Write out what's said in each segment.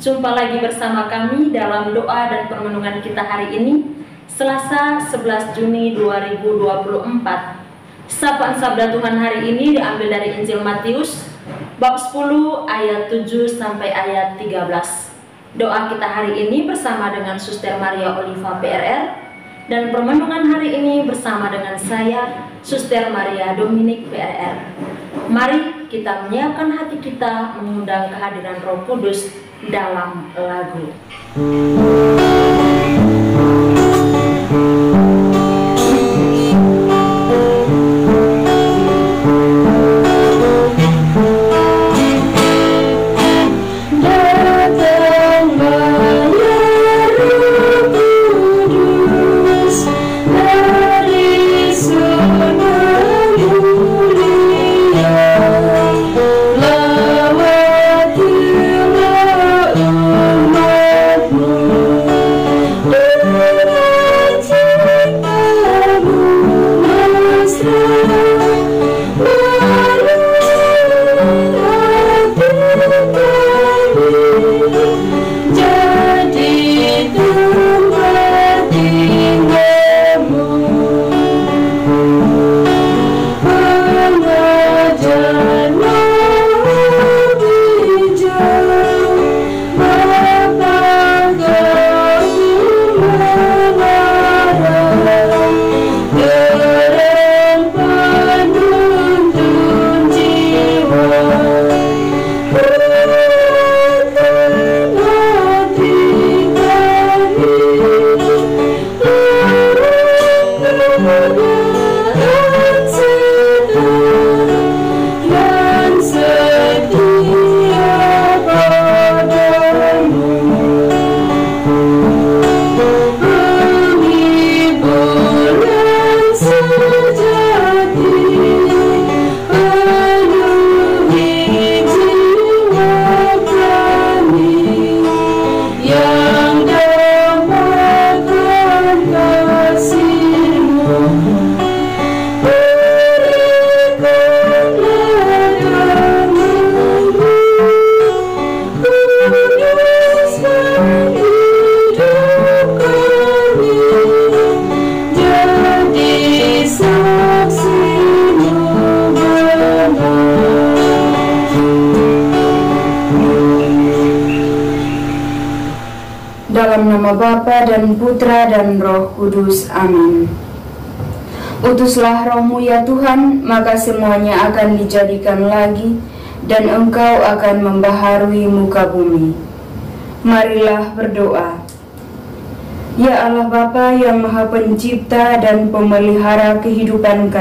Jumpa lagi bersama kami dalam doa dan permenungan kita hari ini, Selasa 11 Juni 2024. Sapaan Sabda Tuhan hari ini diambil dari Injil Matius, bab 10 ayat 7 sampai ayat 13. Doa kita hari ini bersama dengan Suster Maria Oliva PRR, dan permenungan hari ini bersama dengan saya, Suster Maria Dominik PRR. Mari kita menyiapkan hati kita mengundang kehadiran Roh Kudus dalam lagu. Dalam nama Bapa dan Putra dan Roh Kudus. Amin. Utuslah Roh-Mu ya Tuhan, maka semuanya akan dijadikan lagi, dan Engkau akan membaharui muka bumi. Marilah berdoa. Ya Allah Bapa yang Maha Pencipta dan Pemelihara kehidupan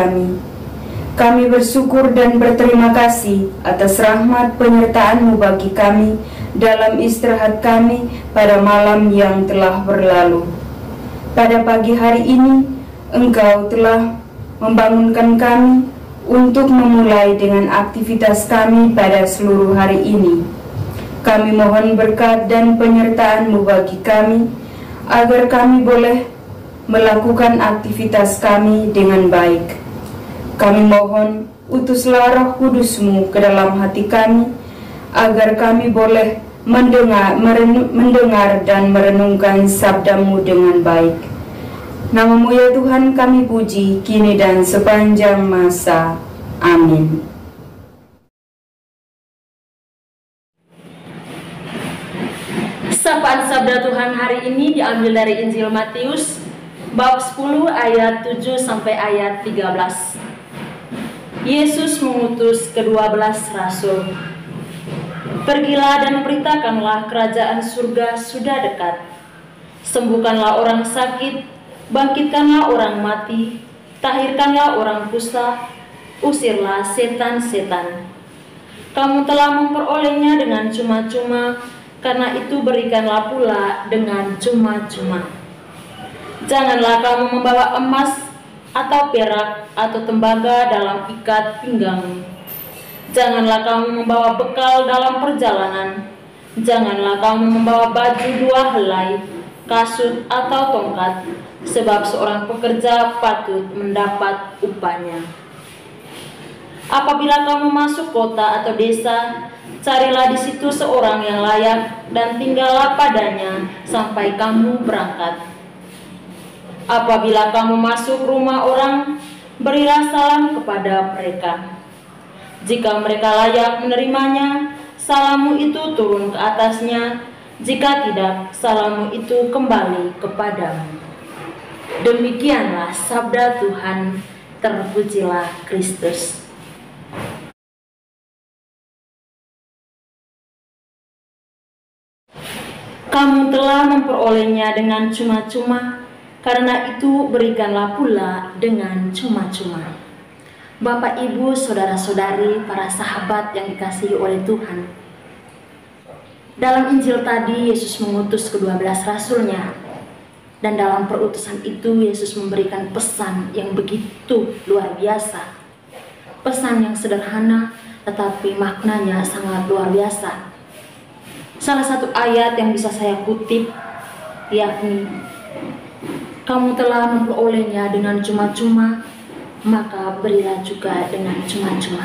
kami bersyukur dan berterima kasih atas rahmat penyertaan-Mu bagi kami dalam istirahat kami pada malam yang telah berlalu. Pada pagi hari ini, Engkau telah membangunkan kami untuk memulai dengan aktivitas kami pada seluruh hari ini. Kami mohon berkat dan penyertaan-Mu bagi kami, agar kami boleh melakukan aktivitas kami dengan baik. Kami mohon, utuslah Roh Kudus-Mu ke dalam hati kami, agar kami boleh mendengar dan merenungkan sabda-Mu dengan baik. Nama-Mu ya Tuhan kami puji, kini dan sepanjang masa. Amin. Sapaan Sabda Tuhan hari ini diambil dari Injil Matius, bab 10 ayat 7 sampai ayat 13. Yesus mengutus ke-12 rasul. Pergilah dan beritakanlah kerajaan surga sudah dekat. Sembuhkanlah orang sakit, bangkitkanlah orang mati, tahirkanlah orang kusta, usirlah setan-setan. Kamu telah memperolehnya dengan cuma-cuma, karena itu berikanlah pula dengan cuma-cuma. Janganlah kamu membawa emas atau perak atau tembaga dalam ikat pinggangmu. Janganlah kamu membawa bekal dalam perjalanan. Janganlah kamu membawa baju 2 helai, kasut atau tongkat, sebab seorang pekerja patut mendapat upahnya. Apabila kamu masuk kota atau desa, Carilah di situ seorang yang layak dan tinggallah padanya sampai kamu berangkat. Apabila kamu masuk rumah orang, berilah salam kepada mereka. Jika mereka layak menerimanya, salammu itu turun ke atasnya. Jika tidak, salammu itu kembali kepadamu. Demikianlah sabda Tuhan. Terpujilah Kristus. Kamu telah memperolehnya dengan cuma-cuma, karena itu berikanlah pula dengan cuma-cuma. Bapak, Ibu, saudara-saudari, para sahabat yang dikasihi oleh Tuhan. Dalam Injil tadi, Yesus mengutus ke-12 rasulnya. Dan dalam perutusan itu, Yesus memberikan pesan yang begitu luar biasa. Pesan yang sederhana, tetapi maknanya sangat luar biasa. Salah satu ayat yang bisa saya kutip, yakni, kamu telah memperolehnya dengan cuma-cuma, maka berilah juga dengan cuma-cuma.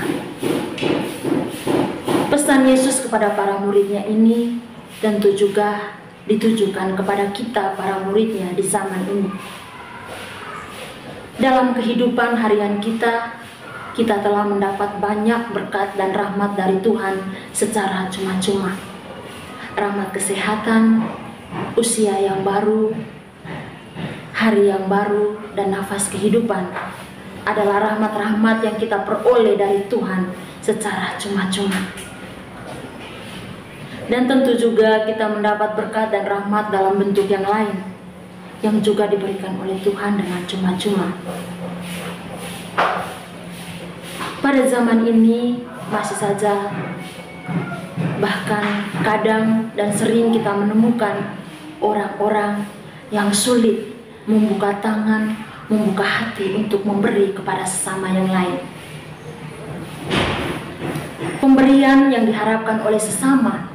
Pesan Yesus kepada para muridnya ini tentu juga ditujukan kepada kita para muridnya di zaman ini. Dalam kehidupan harian kita telah mendapat banyak berkat dan rahmat dari Tuhan secara cuma-cuma. Rahmat kesehatan, usia yang baru, hari yang baru, dan nafas kehidupan adalah rahmat-rahmat yang kita peroleh dari Tuhan secara cuma-cuma. Dan tentu juga kita mendapat berkat dan rahmat dalam bentuk yang lain yang juga diberikan oleh Tuhan dengan cuma-cuma. Pada zaman ini masih saja, bahkan kadang dan sering kita menemukan orang-orang yang sulit membuka tangan, membuka hati untuk memberi kepada sesama yang lain. Pemberian yang diharapkan oleh sesama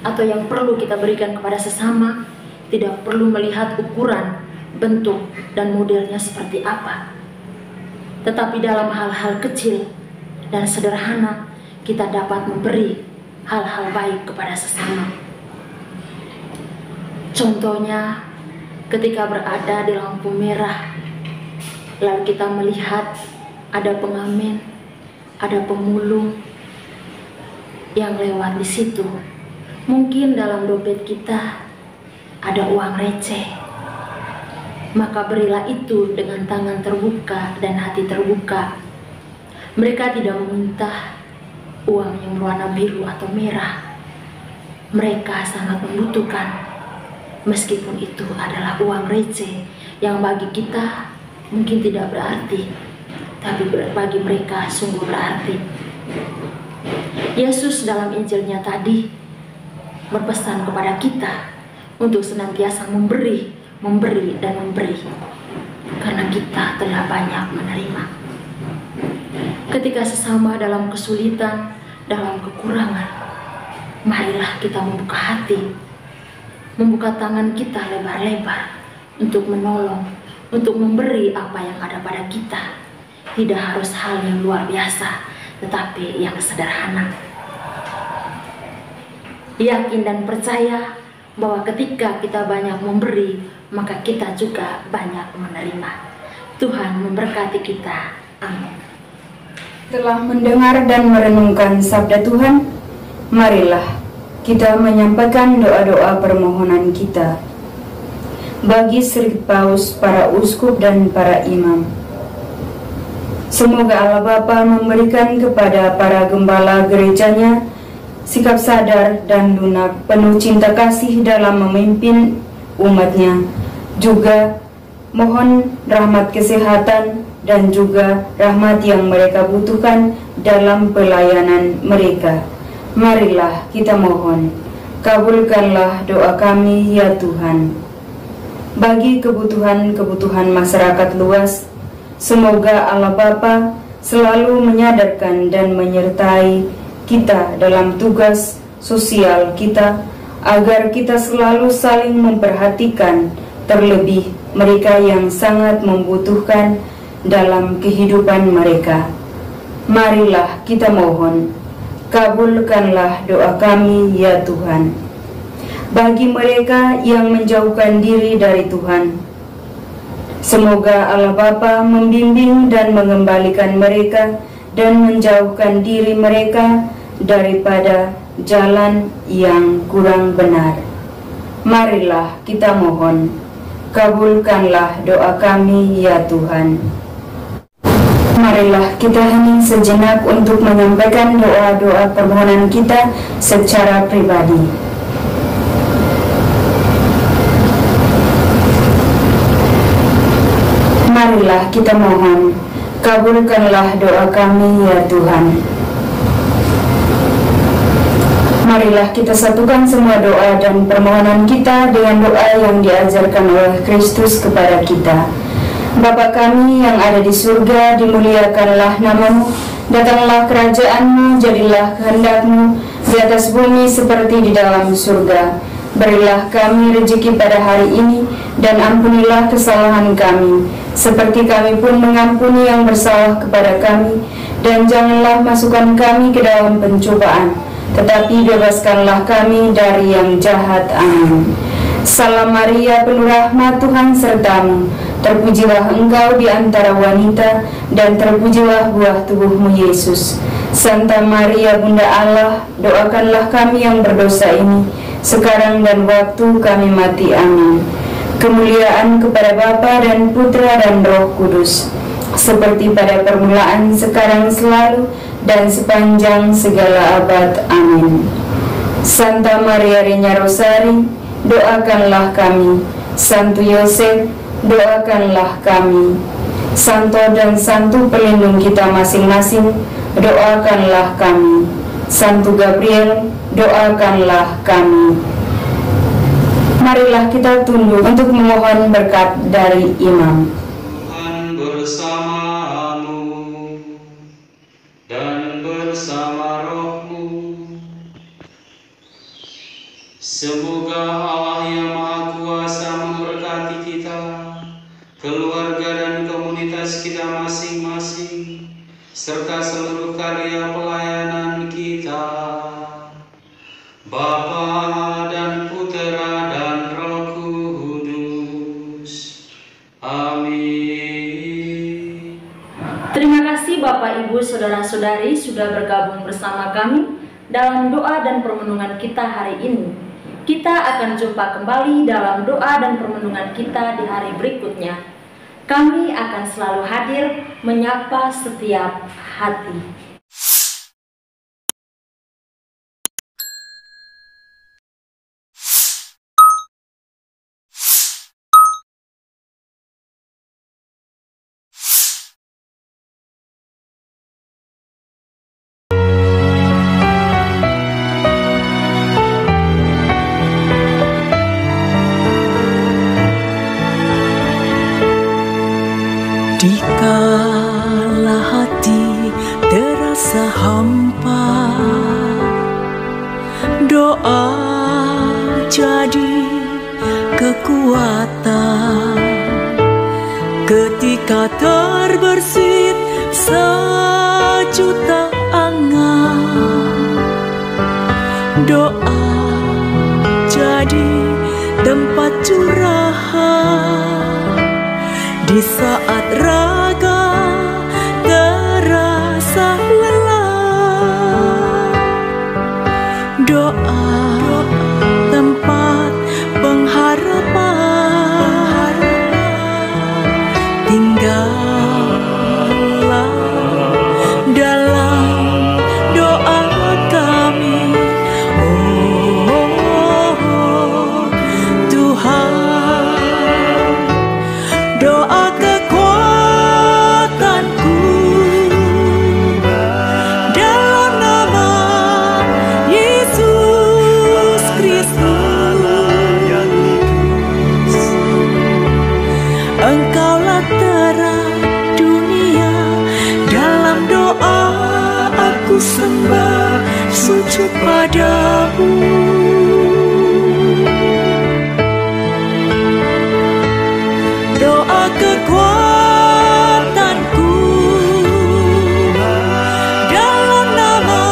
atau yang perlu kita berikan kepada sesama tidak perlu melihat ukuran, bentuk, dan modelnya seperti apa. Tetapi dalam hal-hal kecil dan sederhana kita dapat memberi hal-hal baik kepada sesama. Contohnya, ketika berada di lampu merah, lalu kita melihat ada pengamen, ada pemulung yang lewat di situ. Mungkin dalam dompet kita ada uang receh, maka berilah itu dengan tangan terbuka dan hati terbuka. Mereka tidak meminta uang yang berwarna biru atau merah. Mereka sangat membutuhkan, meskipun itu adalah uang receh yang bagi kita mungkin tidak berarti, tapi bagi mereka sungguh berarti. Yesus dalam Injilnya tadi berpesan kepada kita untuk senantiasa memberi, dan memberi, karena kita telah banyak menerima. Ketika sesama dalam kesulitan, dalam kekurangan, marilah kita membuka hati, membuka tangan kita lebar-lebar untuk menolong, untuk memberi apa yang ada pada kita. Tidak harus hal yang luar biasa, tetapi yang sederhana. Yakin dan percaya bahwa ketika kita banyak memberi, maka kita juga banyak menerima. Tuhan memberkati kita. Amin. Telah mendengar dan merenungkan sabda Tuhan, marilah kita menyampaikan doa-doa permohonan kita bagi Sri Paus, para uskup dan para imam. Semoga Allah Bapa memberikan kepada para gembala gerejanya sikap sadar dan lunak, penuh cinta kasih dalam memimpin umatnya. Juga mohon rahmat kesehatan dan juga rahmat yang mereka butuhkan dalam pelayanan mereka. Marilah kita mohon, kabulkanlah doa kami ya Tuhan. Bagi kebutuhan-kebutuhan masyarakat luas, semoga Allah Bapa selalu menyadarkan dan menyertai kita dalam tugas sosial kita, agar kita selalu saling memperhatikan, terlebih mereka yang sangat membutuhkan dalam kehidupan mereka. Marilah kita mohon, kabulkanlah doa kami ya Tuhan. Bagi mereka yang menjauhkan diri dari Tuhan, semoga Allah Bapa membimbing dan mengembalikan mereka dan menjauhkan diri mereka daripada jalan yang kurang benar. Marilah kita mohon, kabulkanlah doa kami ya Tuhan. Marilah kita hening sejenak untuk menyampaikan doa-doa permohonan kita secara pribadi. Marilah kita mohon, kabulkanlah doa kami ya Tuhan. Marilah kita satukan semua doa dan permohonan kita dengan doa yang diajarkan oleh Kristus kepada kita. Bapa kami yang ada di surga, dimuliakanlah namamu, datanglah kerajaan-Mu, jadilah kehendak-Mu di atas bumi seperti di dalam surga. Berilah kami rezeki pada hari ini, dan ampunilah kesalahan kami, seperti kami pun mengampuni yang bersalah kepada kami. Dan janganlah masukkan kami ke dalam pencobaan, tetapi bebaskanlah kami dari yang jahat. Amin. Salam Maria, penuh rahmat, Tuhan sertamu. Terpujilah engkau di antara wanita, dan terpujilah buah tubuhmu Yesus. Santa Maria, Bunda Allah, doakanlah kami yang berdosa ini, sekarang dan waktu kami mati. Amin. Kemuliaan kepada Bapa dan Putra dan Roh Kudus, seperti pada permulaan, sekarang, selalu, dan sepanjang segala abad. Amin. Santa Maria Reina Rosari, doakanlah kami. Santo Yosef, doakanlah kami. Santo dan Santu pelindung kita masing-masing, doakanlah kami. Santo Gabriel, doakanlah kami. Marilah kita tunduk untuk memohon berkat dari imam. Tuhan bersamamu dan bersama rohmu. Semoga Allah yang Maha Kuasa memberkati kita, keluarga dan komunitas kita masing-masing, serta seluruh karya pelayanan kita. Bapa dan Putera dan Roh Kudus. Amin. Terima kasih Bapak, Ibu, Saudara-saudari sudah bergabung bersama kami dalam doa dan permenungan kita hari ini. Kita akan jumpa kembali dalam doa dan permenungan kita di hari berikutnya. Kami akan selalu hadir menyapa setiap hati. Dikala hati terasa hampa, doa jadi kekuatan. Ketika terbersit sejuta angan, doa jadi tempat curahan. Di saat raga terasa lelah, doa tempat pengharapan. Tinggallah dalam doa kami, oh Tuhan. Doa kekuatanku dalam nama Yesus Kristus. Engkaulah terang dunia, dalam doa aku sembah sujud padamu. Doa kekuatanku dalam nama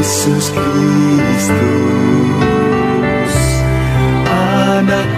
Yesus Kristus, anak